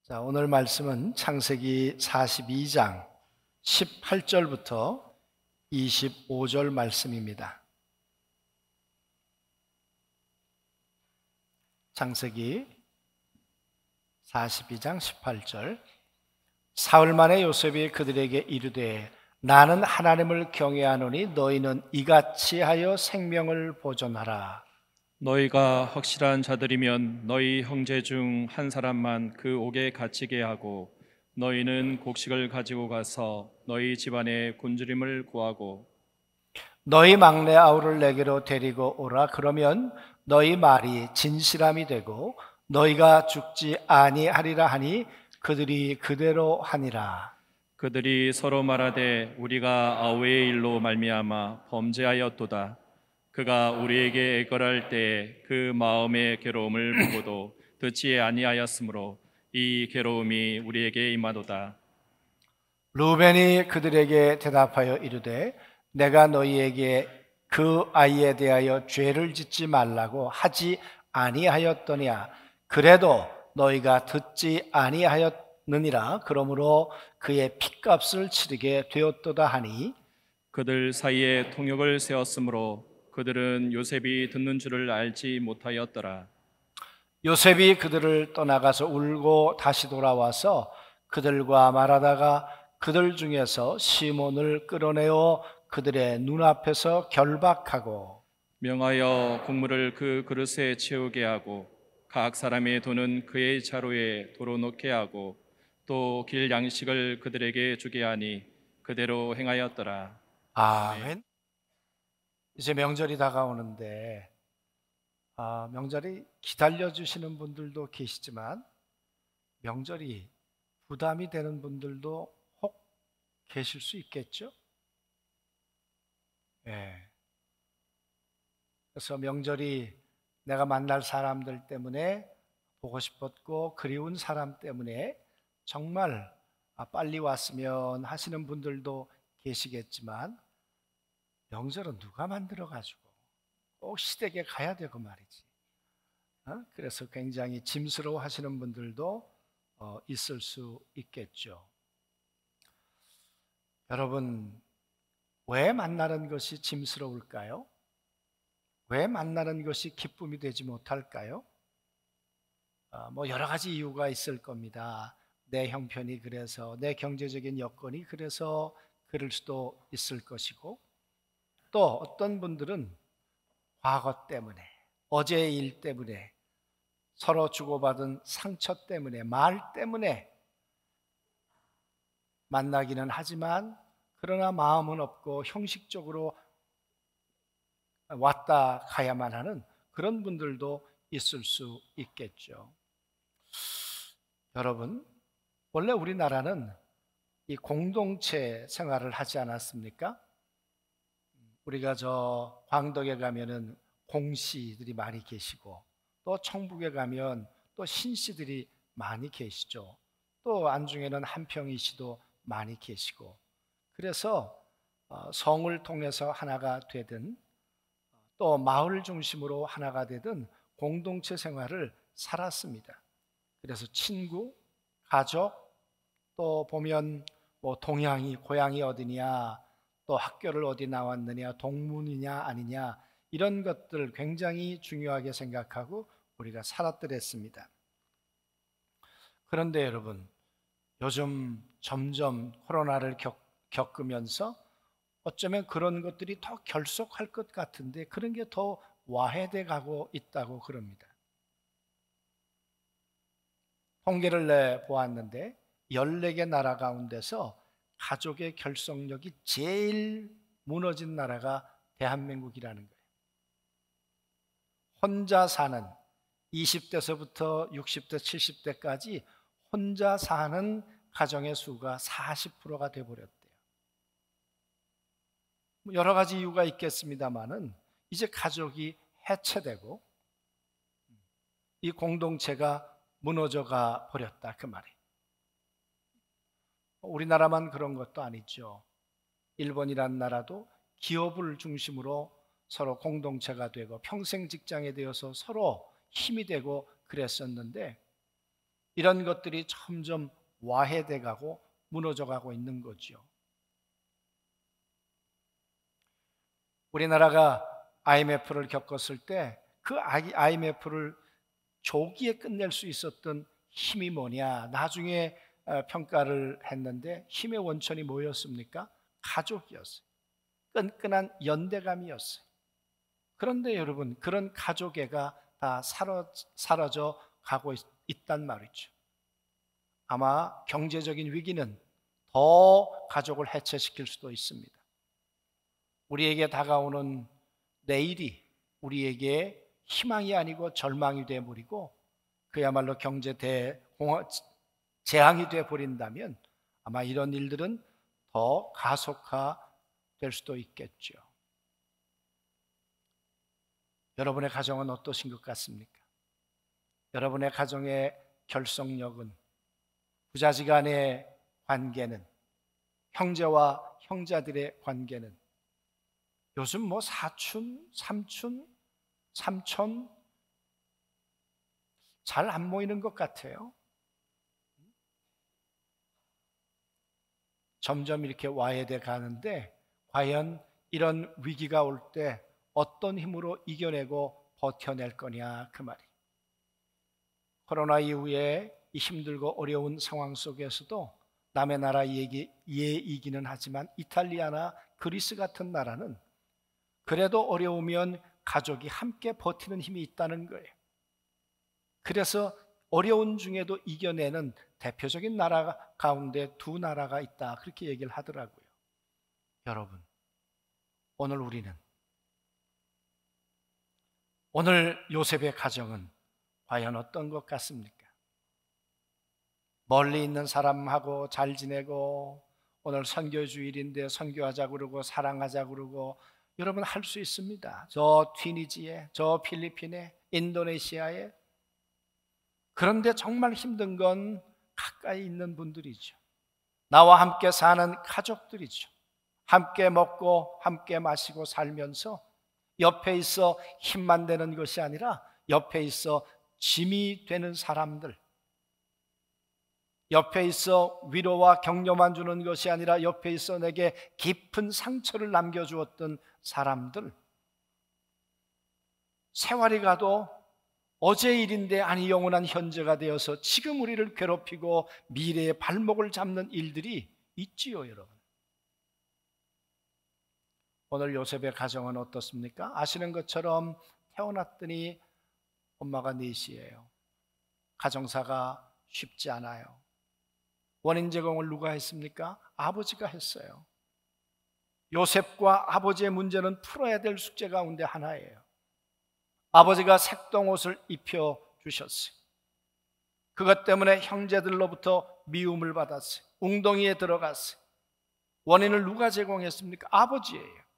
자, 오늘 말씀은 창세기 42장 18절부터 25절 말씀입니다. 창세기 42장 18절. 사흘 만에 요셉이 그들에게 이르되 나는 하나님을 경외하노니 너희는 이같이 하여 생명을 보존하라. 너희가 확실한 자들이면 너희 형제 중 한 사람만 그 옥에 갇히게 하고 너희는 곡식을 가지고 가서 너희 집안의 굶주림을 구하고 너희 막내 아우를 내게로 데리고 오라. 그러면 너희 말이 진실함이 되고 너희가 죽지 아니하리라 하니 그들이 그대로 하니라. 그들이 서로 말하되 우리가 아우의 일로 말미암아 범죄하였도다. 그가 우리에게 애걸할 때에 그 마음의 괴로움을 보고도 듣지 아니하였으므로 이 괴로움이 우리에게 임하도다. 루벤이 그들에게 대답하여 이르되 내가 너희에게 그 아이에 대하여 죄를 짓지 말라고 하지 아니하였더냐. 그래도 너희가 듣지 아니하였느니라. 그러므로 그의 핏값을 치르게 되었도다 하니 그들 사이에 통역을 세웠으므로 그들은 요셉이 듣는 줄을 알지 못하였더라. 요셉이 그들을 떠나가서 울고 다시 돌아와서 그들과 말하다가 그들 중에서 시몬을 끌어내어 그들의 눈앞에서 결박하고 명하여 국물을 그 그릇에 채우게 하고 각 사람의 돈은 그의 자루에 도로 놓게 하고 또 길 양식을 그들에게 주게 하니 그대로 행하였더라. 아멘. 이제 명절이 다가오는데 명절이 기다려주시는 분들도 계시지만 명절이 부담이 되는 분들도 혹 계실 수 있겠죠? 예. 그래서 명절이 내가 만날 사람들 때문에 보고 싶었고 그리운 사람 때문에 정말 빨리 왔으면 하시는 분들도 계시겠지만 명절은 누가 만들어가지고 꼭 시댁에 가야 되고 말이지. 그래서 굉장히 짐스러워 하시는 분들도 있을 수 있겠죠. 여러분, 왜 만나는 것이 짐스러울까요? 왜 만나는 것이 기쁨이 되지 못할까요? 여러 가지 이유가 있을 겁니다. 내 형편이 그래서, 내 경제적인 여건이 그래서 그럴 수도 있을 것이고, 또 어떤 분들은 과거 때문에, 어제의 일 때문에, 서로 주고받은 상처 때문에, 말 때문에 만나기는 하지만 그러나 마음은 없고 형식적으로 왔다 가야만 하는 그런 분들도 있을 수 있겠죠. 여러분, 원래 우리나라는 이 공동체 생활을 하지 않았습니까? 우리가 저 광덕에 가면은 공씨들이 많이 계시고 또 청북에 가면 또 신씨들이 많이 계시죠. 또 안중에는 한평이씨도 많이 계시고 그래서 성을 통해서 하나가 되든 또 마을 중심으로 하나가 되든 공동체 생활을 살았습니다. 그래서 친구, 가족, 또 보면 동양이, 고향이 어디냐, 또 학교를 어디 나왔느냐, 동문이냐 아니냐 이런 것들 굉장히 중요하게 생각하고 우리가 살았더랬습니다. 그런데 여러분, 요즘 점점 코로나를 겪으면서 어쩌면 그런 것들이 더 결속할 것 같은데 그런 게 더 와해돼 가고 있다고 그럽니다. 통계를 내보았는데 14개 나라 가운데서 가족의 결속력이 제일 무너진 나라가 대한민국이라는 거예요. 혼자 사는 20대서부터 60대, 70대까지 혼자 사는 가정의 수가 40%가 돼버렸대요. 여러 가지 이유가 있겠습니다만은 이제 가족이 해체되고 이 공동체가 무너져가 버렸다 그 말이에요. 우리나라만 그런 것도 아니죠. 일본이란 나라도 기업을 중심으로 서로 공동체가 되고 평생 직장에 되어서 서로 힘이 되고 그랬었는데 이런 것들이 점점 와해돼 가고 무너져 가고 있는 거죠. 우리나라가 IMF를 겪었을 때 그 IMF를 조기에 끝낼 수 있었던 힘이 뭐냐? 나중에 평가를 했는데 힘의 원천이 뭐였습니까? 가족이었어요. 끈끈한 연대감이었어요. 그런데 여러분, 그런 가족애가 다 사라져 가고 있단 말이죠. 아마 경제적인 위기는 더 가족을 해체시킬 수도 있습니다. 우리에게 다가오는 내일이 우리에게 희망이 아니고 절망이 되어버리고 그야말로 경제 재앙이 되어버린다면 아마 이런 일들은 더 가속화될 수도 있겠죠. 여러분의 가정은 어떠신 것 같습니까? 여러분의 가정의 결속력은, 부자지간의 관계는, 형제와 형제들의 관계는 요즘 뭐 사촌, 삼촌 잘 안 모이는 것 같아요. 점점 이렇게 와해돼 가는데 과연 이런 위기가 올 때 어떤 힘으로 이겨내고 버텨낼 거냐 그 말이. 코로나 이후에 이 힘들고 어려운 상황 속에서도 남의 나라 얘기는 하지만 이탈리아나 그리스 같은 나라는 그래도 어려우면 가족이 함께 버티는 힘이 있다는 거예요. 그래서 어려운 중에도 이겨내는 대표적인 나라 가운데 두 나라가 있다, 그렇게 얘기를 하더라고요. 여러분, 오늘 요셉의 가정은 과연 어떤 것 같습니까? 멀리 있는 사람하고 잘 지내고 오늘 선교주일인데 선교하자 그러고 사랑하자 그러고 여러분 할 수 있습니다. 저 튀니지에, 저 필리핀에, 인도네시아에. 그런데 정말 힘든 건 가까이 있는 분들이죠. 나와 함께 사는 가족들이죠. 함께 먹고 함께 마시고 살면서 옆에 있어 힘만 되는 것이 아니라 옆에 있어 짐이 되는 사람들, 옆에 있어 위로와 격려만 주는 것이 아니라 옆에 있어 내게 깊은 상처를 남겨주었던 사람들, 세월이 가도 어제 일인데 아니 영원한 현재가 되어서 지금 우리를 괴롭히고 미래의 발목을 잡는 일들이 있지요, 여러분. 오늘 요셉의 가정은 어떻습니까? 아시는 것처럼 태어났더니 엄마가 넷이에요. 가정사가 쉽지 않아요. 원인 제공을 누가 했습니까? 아버지가 했어요. 요셉과 아버지의 문제는 풀어야 될 숙제 가운데 하나예요. 아버지가 색동옷을 입혀주셨어요. 그것 때문에 형제들로부터 미움을 받았어요. 웅덩이에 들어갔어요. 원인을 누가 제공했습니까? 아버지예요.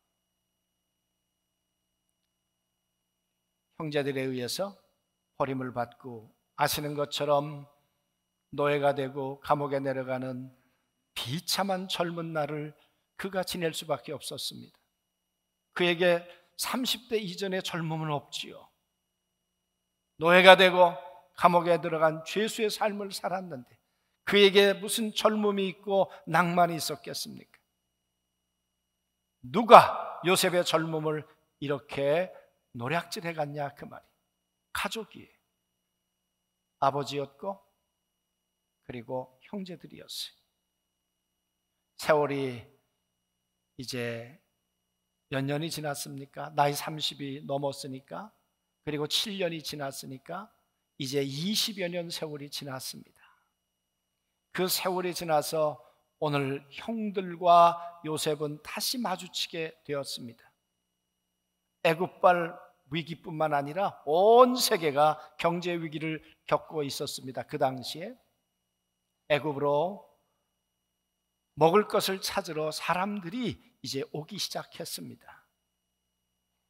형제들에 의해서 버림을 받고 아시는 것처럼 노예가 되고 감옥에 내려가는 비참한 젊은 날을 그가 지낼 수밖에 없었습니다. 그에게 30대 이전의 젊음은 없지요. 노예가 되고 감옥에 들어간 죄수의 삶을 살았는데 그에게 무슨 젊음이 있고 낭만이 있었겠습니까? 누가 요셉의 젊음을 이렇게 노략질해 갔냐 그 말이. 가족이에요. 아버지였고 그리고 형제들이었어요. 세월이 이제 몇 년이 지났습니까? 나이 30이 넘었으니까, 그리고 7년이 지났으니까 이제 20여 년 세월이 지났습니다. 그 세월이 지나서 오늘 형들과 요셉은 다시 마주치게 되었습니다. 애굽발 위기뿐만 아니라 온 세계가 경제 위기를 겪고 있었습니다. 그 당시에 애굽으로 먹을 것을 찾으러 사람들이 이제 오기 시작했습니다.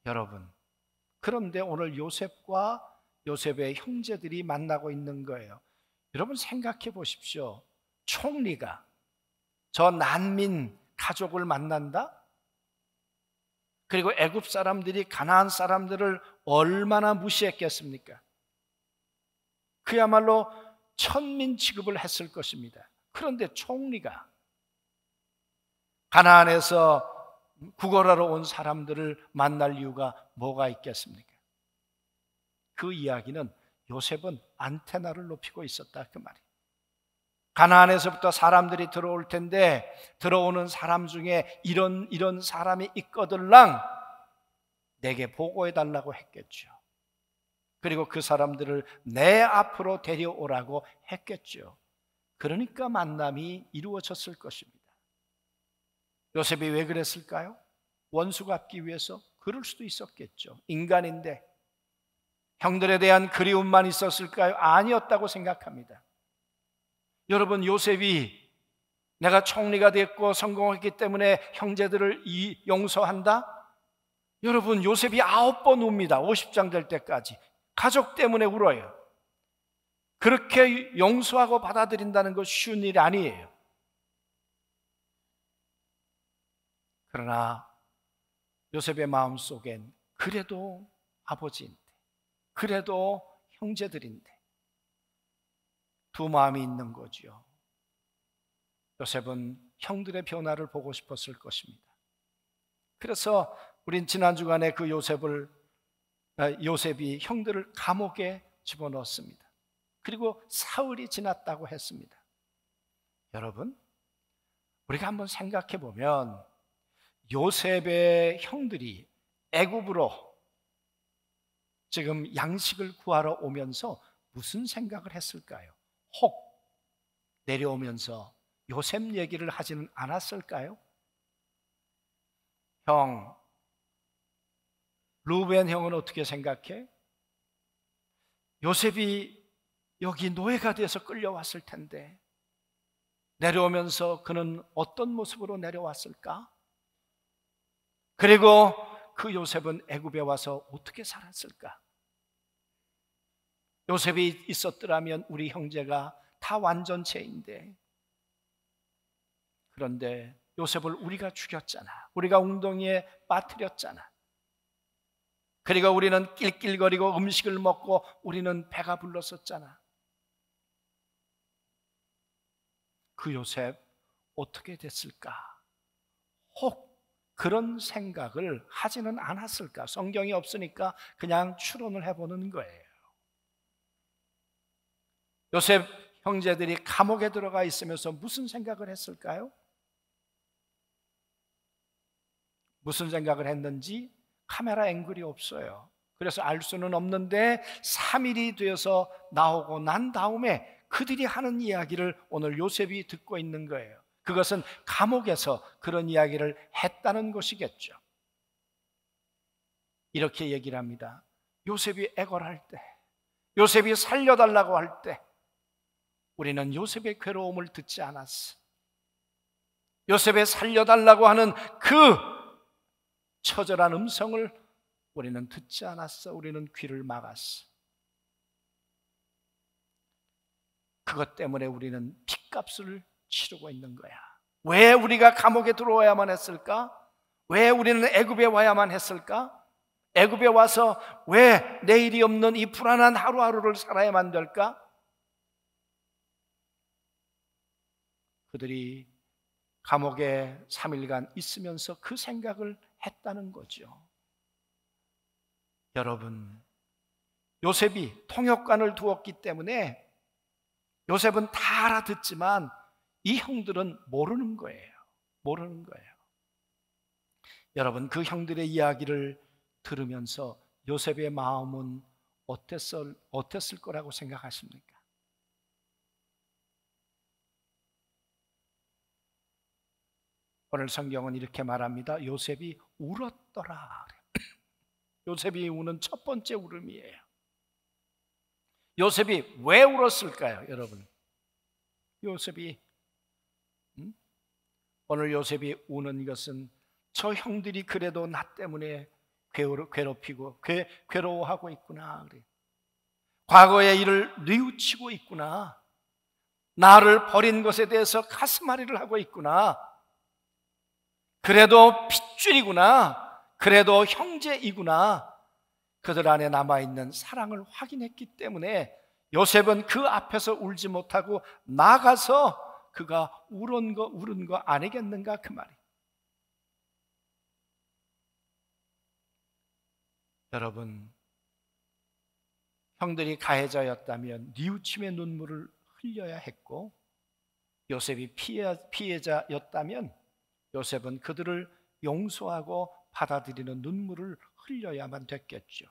여러분, 그런데 오늘 요셉과 요셉의 형제들이 만나고 있는 거예요. 여러분 생각해 보십시오. 총리가 저 난민 가족을 만난다? 그리고 애굽 사람들이 가나안 사람들을 얼마나 무시했겠습니까? 그야말로 천민 취급을 했을 것입니다. 그런데 총리가 가나안에서 구걸하러 온 사람들을 만날 이유가 뭐가 있겠습니까? 그 이야기는 요셉은 안테나를 높이고 있었다, 그 말이에요. 가나안에서부터 사람들이 들어올 텐데 들어오는 사람 중에 이런 사람이 있거들랑 내게 보고해달라고 했겠죠. 그리고 그 사람들을 내 앞으로 데려오라고 했겠죠. 그러니까 만남이 이루어졌을 것입니다. 요셉이 왜 그랬을까요? 원수 갚기 위해서? 그럴 수도 있었겠죠. 인간인데. 형들에 대한 그리움만 있었을까요? 아니었다고 생각합니다. 여러분, 요셉이 내가 총리가 됐고 성공했기 때문에 형제들을 용서한다? 여러분, 요셉이 9번 웁니다. 50장 될 때까지. 가족 때문에 울어요. 그렇게 용서하고 받아들인다는 것 쉬운 일이 아니에요. 그러나 요셉의 마음속엔 그래도 아버지인데, 그래도 형제들인데 두 마음이 있는 거죠. 요셉은 형들의 변화를 보고 싶었을 것입니다. 그래서 우린 지난 주간에 그 요셉이 형들을 감옥에 집어넣었습니다. 그리고 사흘이 지났다고 했습니다. 여러분, 우리가 한번 생각해 보면 요셉의 형들이 애굽으로 지금 양식을 구하러 오면서 무슨 생각을 했을까요? 혹 내려오면서 요셉 얘기를 하지는 않았을까요? 형, 루벤 형은 어떻게 생각해? 요셉이 여기 노예가 돼서 끌려왔을 텐데 내려오면서 그는 어떤 모습으로 내려왔을까? 그리고 그 요셉은 애굽에 와서 어떻게 살았을까? 요셉이 있었더라면 우리 형제가 다 완전체인데, 그런데 요셉을 우리가 죽였잖아. 우리가 웅덩이에 빠뜨렸잖아. 그리고 우리는 낄낄거리고 음식을 먹고 우리는 배가 불렀었잖아. 그 요셉 어떻게 됐을까? 혹 그런 생각을 하지는 않았을까? 성경이 없으니까 그냥 추론을 해보는 거예요. 요셉 형제들이 감옥에 들어가 있으면서 무슨 생각을 했을까요? 무슨 생각을 했는지 카메라 앵글이 없어요. 그래서 알 수는 없는데 3일이 되어서 나오고 난 다음에 그들이 하는 이야기를 오늘 요셉이 듣고 있는 거예요. 그것은 감옥에서 그런 이야기를 했다는 것이겠죠. 이렇게 얘기를 합니다. 요셉이 애걸할 때, 요셉이 살려달라고 할 때 우리는 요셉의 괴로움을 듣지 않았어. 요셉의 살려달라고 하는 그 처절한 음성을 우리는 듣지 않았어. 우리는 귀를 막았어. 그것 때문에 우리는 핏값을 치르고 있는 거야. 왜 우리가 감옥에 들어와야만 했을까? 왜 우리는 애굽에 와야만 했을까? 애굽에 와서 왜 내일이 없는 이 불안한 하루하루를 살아야만 될까? 그들이 감옥에 3일간 있으면서 그 생각을 했다는 거죠. 여러분, 요셉이 통역관을 두었기 때문에 요셉은 다 알아듣지만 이 형들은 모르는 거예요. 모르는 거예요. 여러분, 그 형들의 이야기를 들으면서 요셉의 마음은 어땠을 거라고 생각하십니까? 오늘 성경은 이렇게 말합니다. 요셉이 울었더라. 요셉이 우는 첫 번째 울음이에요. 요셉이 왜 울었을까요, 여러분? 오늘 요셉이 우는 것은 저 형들이 그래도 나 때문에 괴롭히고 괴로워하고 있구나. 과거의 일을 뉘우치고 있구나. 나를 버린 것에 대해서 가슴앓이를 하고 있구나. 그래도 핏줄이구나. 그래도 형제이구나. 그들 안에 남아있는 사랑을 확인했기 때문에 요셉은 그 앞에서 울지 못하고 나가서 그가 울은 거 아니겠는가 그 말이. 여러분, 형들이 가해자였다면 뉘우침의 눈물을 흘려야 했고, 요셉이 피해자였다면 요셉은 그들을 용서하고 받아들이는 눈물을 흘려야만 됐겠죠.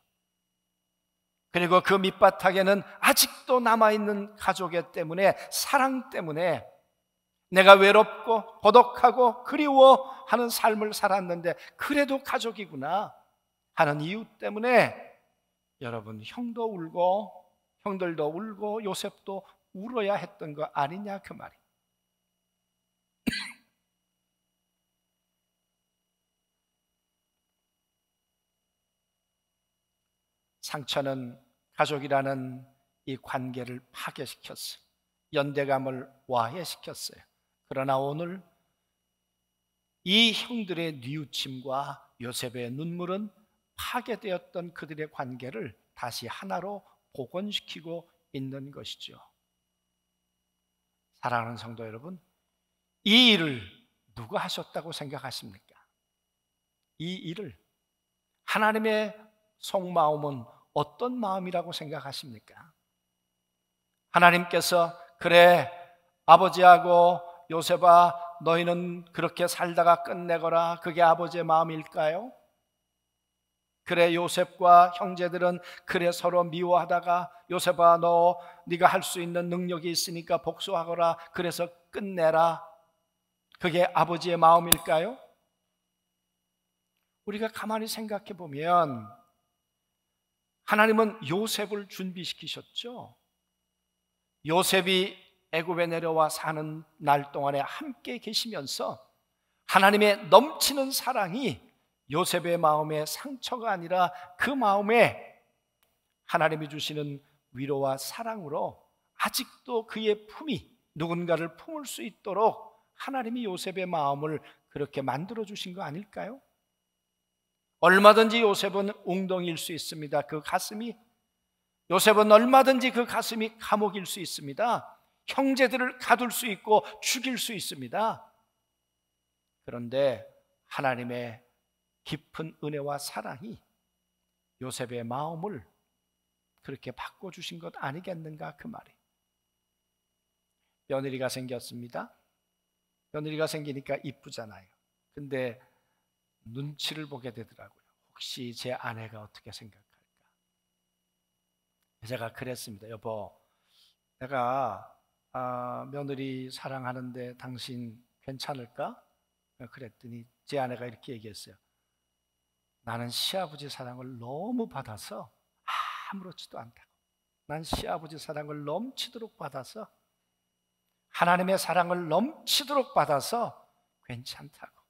그리고 그 밑바닥에는 아직도 남아있는 가족의 때문에, 사랑 때문에 내가 외롭고 고독하고 그리워하는 삶을 살았는데 그래도 가족이구나 하는 이유 때문에 여러분, 형도 울고 형들도 울고 요셉도 울어야 했던 거 아니냐 그 말이. 상처는 가족이라는 이 관계를 파괴시켰어요. 연대감을 와해시켰어요. 그러나 오늘 이 형들의 뉘우침과 요셉의 눈물은 파괴되었던 그들의 관계를 다시 하나로 복원시키고 있는 것이죠. 사랑하는 성도 여러분, 이 일을 누가 하셨다고 생각하십니까? 이 일을 하나님의 속마음은 어떤 마음이라고 생각하십니까? 하나님께서 그래 아버지하고 요셉아 너희는 그렇게 살다가 끝내거라, 그게 아버지의 마음일까요? 그래 요셉과 형제들은 그래 서로 미워하다가 요셉아 네가 할 수 있는 능력이 있으니까 복수하거라, 그래서 끝내라, 그게 아버지의 마음일까요? 우리가 가만히 생각해 보면 하나님은 요셉을 준비시키셨죠. 요셉이 애굽에 내려와 사는 날 동안에 함께 계시면서 하나님의 넘치는 사랑이 요셉의 마음에 상처가 아니라 그 마음에 하나님이 주시는 위로와 사랑으로 아직도 그의 품이 누군가를 품을 수 있도록 하나님이 요셉의 마음을 그렇게 만들어 주신 거 아닐까요? 얼마든지 요셉은 웅덩이일 수 있습니다. 그 가슴이, 요셉은 얼마든지 그 가슴이 감옥일 수 있습니다. 형제들을 가둘 수 있고 죽일 수 있습니다. 그런데 하나님의 깊은 은혜와 사랑이 요셉의 마음을 그렇게 바꿔주신 것 아니겠는가 그 말이. 며느리가 생겼습니다. 며느리가 생기니까 이쁘잖아요. 근데 눈치를 보게 되더라고요. 혹시 제 아내가 어떻게 생각할까? 제가 그랬습니다. 여보, 내가 며느리 사랑하는데 당신 괜찮을까? 그랬더니 제 아내가 이렇게 얘기했어요. 나는 시아버지 사랑을 너무 받아서 아무렇지도 않다고. 난 시아버지 사랑을 넘치도록 받아서, 하나님의 사랑을 넘치도록 받아서 괜찮다고.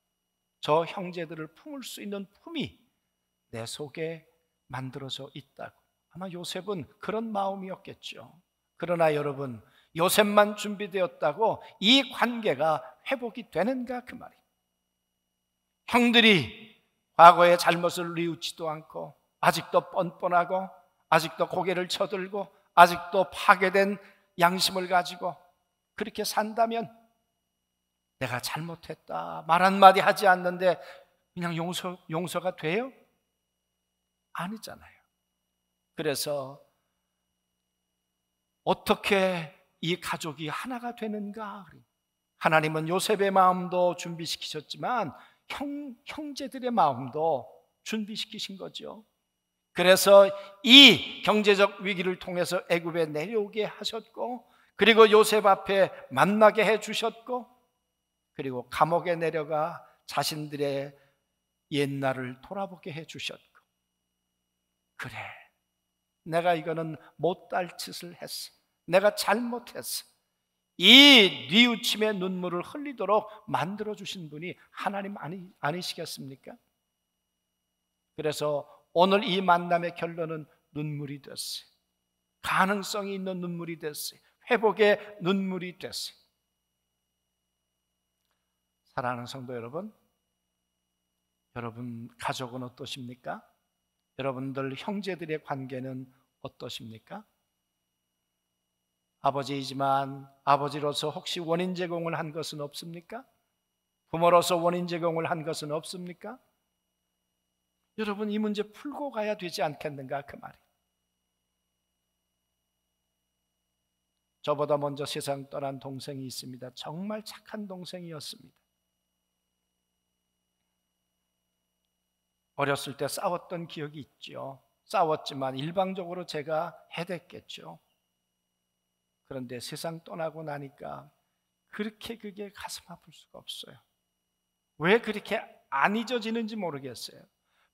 저 형제들을 품을 수 있는 품이 내 속에 만들어져 있다고. 아마 요셉은 그런 마음이었겠죠. 그러나 여러분, 요셉만 준비되었다고 이 관계가 회복이 되는가 그 말이에요. 형들이 과거의 잘못을 뉘우치도 않고 아직도 뻔뻔하고 아직도 고개를 쳐들고 아직도 파괴된 양심을 가지고 그렇게 산다면 내가 잘못했다 말 한마디 하지 않는데 그냥 용서가 돼요? 아니잖아요. 그래서 어떻게 이 가족이 하나가 되는가? 하나님은 요셉의 마음도 준비시키셨지만 형제들의 마음도 준비시키신 거죠. 그래서 이 경제적 위기를 통해서 애굽에 내려오게 하셨고, 그리고 요셉 앞에 만나게 해주셨고, 그리고 감옥에 내려가 자신들의 옛날을 돌아보게 해주셨고, 그래 내가 이거는 못할 짓을 했어, 내가 잘못했어, 이 뉘우침의 눈물을 흘리도록 만들어주신 분이 하나님 아니시겠습니까? 그래서 오늘 이 만남의 결론은 눈물이 됐어요. 가능성이 있는 눈물이 됐어요. 회복의 눈물이 됐어요. 사랑하는 성도 여러분, 여러분 가족은 어떠십니까? 여러분들 형제들의 관계는 어떠십니까? 아버지이지만 아버지로서 혹시 원인 제공을 한 것은 없습니까? 부모로서 원인 제공을 한 것은 없습니까? 여러분, 이 문제 풀고 가야 되지 않겠는가 그 말이. 저보다 먼저 세상 떠난 동생이 있습니다. 정말 착한 동생이었습니다. 어렸을 때 싸웠던 기억이 있죠. 싸웠지만 일방적으로 제가 해댔겠죠. 그런데 세상 떠나고 나니까 그렇게 그게 가슴 아플 수가 없어요. 왜 그렇게 안 잊어지는지 모르겠어요.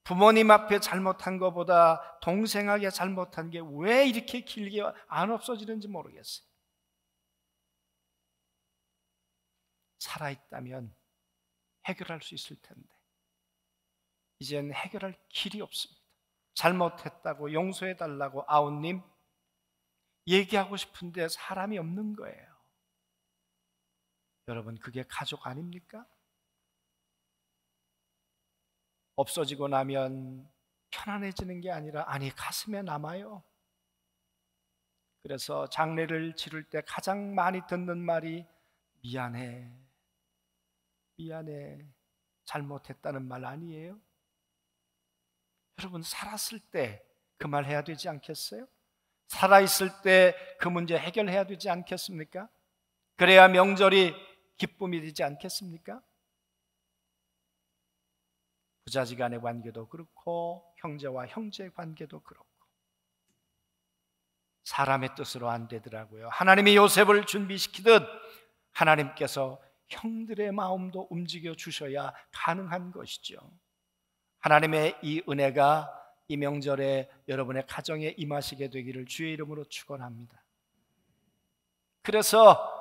부모님 앞에 잘못한 것보다 동생에게 잘못한 게 왜 이렇게 길게 안 없어지는지 모르겠어요. 살아있다면 해결할 수 있을 텐데 이제는 해결할 길이 없습니다. 잘못했다고 용서해달라고 아우님 얘기하고 싶은데 사람이 없는 거예요. 여러분, 그게 가족 아닙니까? 없어지고 나면 편안해지는 게 아니라 가슴에 남아요. 그래서 장례를 치를 때 가장 많이 듣는 말이 미안해, 미안해, 잘못했다는 말 아니에요? 여러분, 살았을 때 그 말 해야 되지 않겠어요? 살아있을 때 그 문제 해결해야 되지 않겠습니까? 그래야 명절이 기쁨이 되지 않겠습니까? 부자지간의 관계도 그렇고 형제와 형제 관계도 그렇고 사람의 뜻으로 안 되더라고요. 하나님이 요셉을 준비시키듯 하나님께서 형들의 마음도 움직여 주셔야 가능한 것이죠. 하나님의 이 은혜가 이 명절에 여러분의 가정에 임하시게 되기를 주의 이름으로 축원합니다. 그래서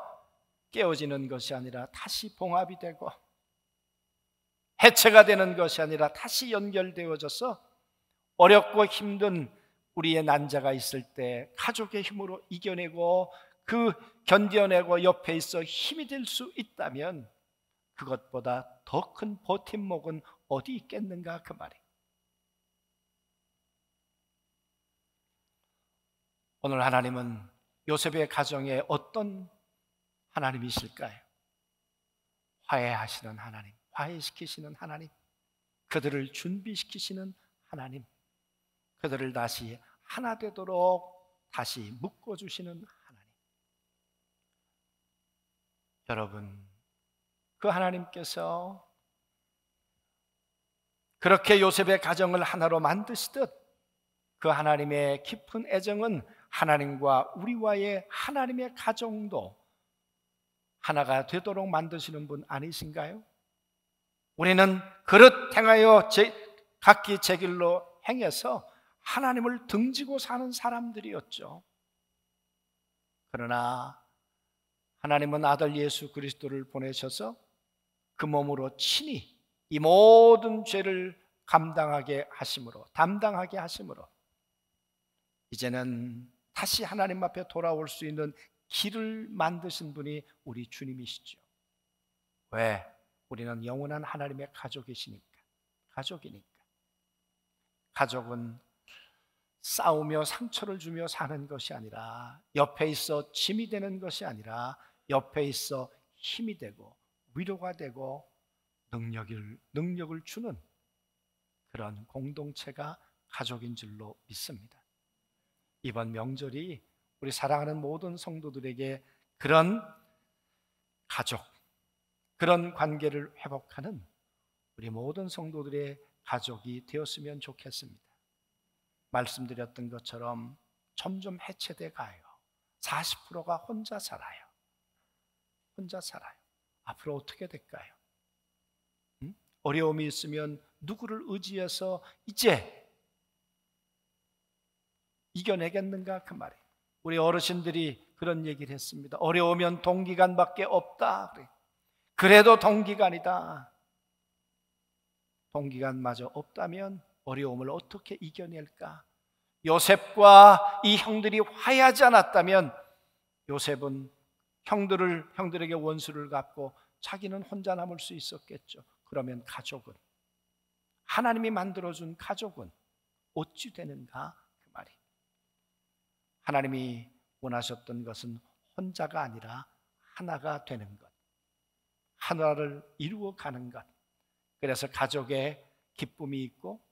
깨어지는 것이 아니라 다시 봉합이 되고 해체가 되는 것이 아니라 다시 연결되어져서 어렵고 힘든 우리의 난자가 있을 때 가족의 힘으로 이겨내고 그 견뎌내고 옆에 있어 힘이 될 수 있다면 그것보다 더 큰 버팀목은 어디 있겠는가 그 말이에요. 오늘 하나님은 요셉의 가정에 어떤 하나님이실까요? 화해하시는 하나님, 화해시키시는 하나님, 그들을 준비시키시는 하나님, 그들을 다시 하나 되도록 다시 묶어주시는 하나님. 여러분, 그 하나님께서 그렇게 요셉의 가정을 하나로 만드시듯 그 하나님의 깊은 애정은 하나님과 우리와의 하나님의 가정도 하나가 되도록 만드시는 분 아니신가요? 우리는 그릇 행하여 각기 제 길로 행해서 하나님을 등지고 사는 사람들이었죠. 그러나 하나님은 아들 예수 그리스도를 보내셔서 그 몸으로 친히 이 모든 죄를 담당하게 하심으로 이제는 다시 하나님 앞에 돌아올 수 있는 길을 만드신 분이 우리 주님이시죠. 왜? 우리는 영원한 하나님의 가족이니까. 가족은 싸우며 상처를 주며 사는 것이 아니라, 옆에 있어 짐이 되는 것이 아니라 옆에 있어 힘이 되고 위로가 되고 능력을 주는 그런 공동체가 가족인 줄로 믿습니다. 이번 명절이 우리 사랑하는 모든 성도들에게 그런 가족, 그런 관계를 회복하는 우리 모든 성도들의 가족이 되었으면 좋겠습니다. 말씀드렸던 것처럼 점점 해체돼 가요. 40%가 혼자 살아요. 앞으로 어떻게 될까요? 어려움이 있으면 누구를 의지해서 이제 이겨내겠는가 그 말이에요. 우리 어르신들이 그런 얘기를 했습니다. 어려우면 동기간밖에 없다. 그래도 동기간이다. 동기간마저 없다면 어려움을 어떻게 이겨낼까? 요셉과 이 형들이 화해하지 않았다면 요셉은 형들에게 원수를 갚고 자기는 혼자 남을 수 있었겠죠. 그러면 가족은, 하나님이 만들어준 가족은 어찌 되는가 그 말이. 하나님이 원하셨던 것은 혼자가 아니라 하나가 되는 것, 하나를 이루어가는 것. 그래서 가족의 기쁨이 있고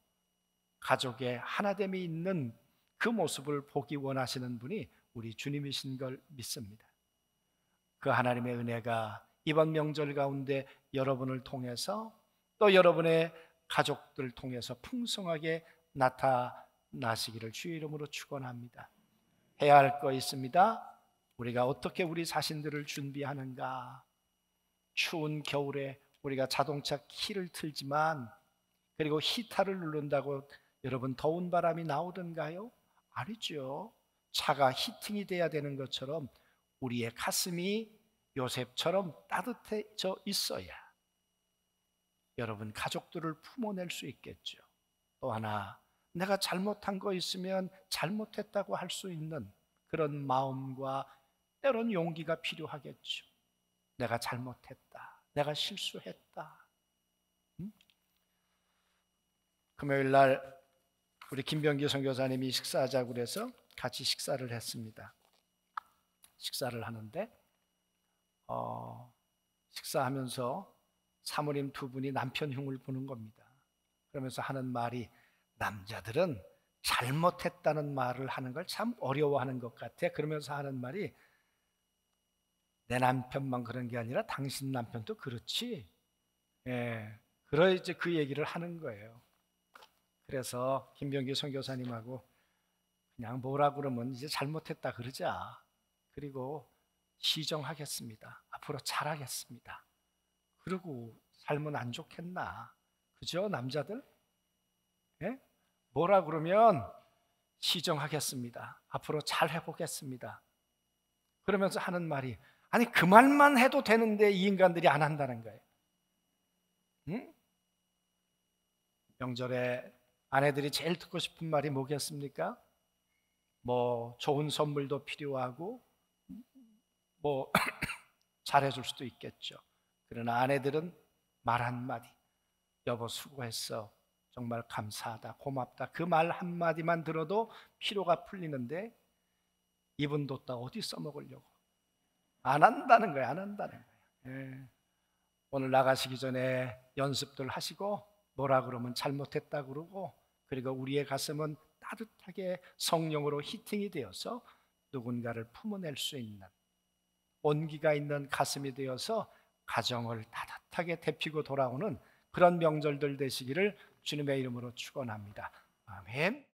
가족의 하나됨이 있는 그 모습을 보기 원하시는 분이 우리 주님이신 걸 믿습니다. 그 하나님의 은혜가 이번 명절 가운데 여러분을 통해서 또 여러분의 가족들을 통해서 풍성하게 나타나시기를 주의 이름으로 축원합니다. 해야 할 거 있습니다. 우리가 어떻게 우리 자신들을 준비하는가. 추운 겨울에 우리가 자동차 키를 틀지만 그리고 히터를 누른다고 여러분 더운 바람이 나오던가요? 아니죠. 차가 히팅이 돼야 되는 것처럼 우리의 가슴이 요셉처럼 따뜻해져 있어야 여러분 가족들을 품어낼 수 있겠죠. 또 하나, 내가 잘못한 거 있으면 잘못했다고 할 수 있는 그런 마음과 때론 용기가 필요하겠죠. 내가 잘못했다, 내가 실수했다. 금요일 날 우리 김병기 선교사님이 식사하자고 그래서 같이 식사를 했습니다. 식사를 하는데 식사하면서 사모님 두 분이 남편 흉을 보는 겁니다. 그러면서 하는 말이, 남자들은 잘못했다는 말을 하는 걸 참 어려워하는 것 같아. 그러면서 하는 말이, 내 남편만 그런 게 아니라 당신 남편도 그렇지. 예, 그래야지 그 얘기를 하는 거예요. 그래서 김병기 선교사님하고 그냥 뭐라 그러면 이제 잘못했다 그러자. 그리고 시정하겠습니다. 앞으로 잘하겠습니다. 그러고 살면 안 좋겠나? 그죠, 남자들? 예? 뭐라 그러면 시정하겠습니다. 앞으로 잘 해보겠습니다. 그러면서 하는 말이, 아니 그 말만 해도 되는데 이 인간들이 안 한다는 거예요. 응? 명절에 아내들이 제일 듣고 싶은 말이 뭐겠습니까? 뭐 좋은 선물도 필요하고 뭐 잘해줄 수도 있겠죠. 그러나 아내들은 말 한마디, 여보 수고했어, 정말 감사하다, 고맙다, 그 말 한마디만 들어도 피로가 풀리는데 이분 뒀다 어디 써먹으려고 안 한다는 거예요. 안 한다는 거예요. 예. 오늘 나가시기 전에 연습들 하시고 뭐라 그러면 잘못했다 그러고, 그리고 우리의 가슴은 따뜻하게 성령으로 히팅이 되어서 누군가를 품어낼 수 있는 온기가 있는 가슴이 되어서 가정을 따뜻하게 데피고 돌아오는 그런 명절들 되시기를 주님의 이름으로 축원합니다. 아멘.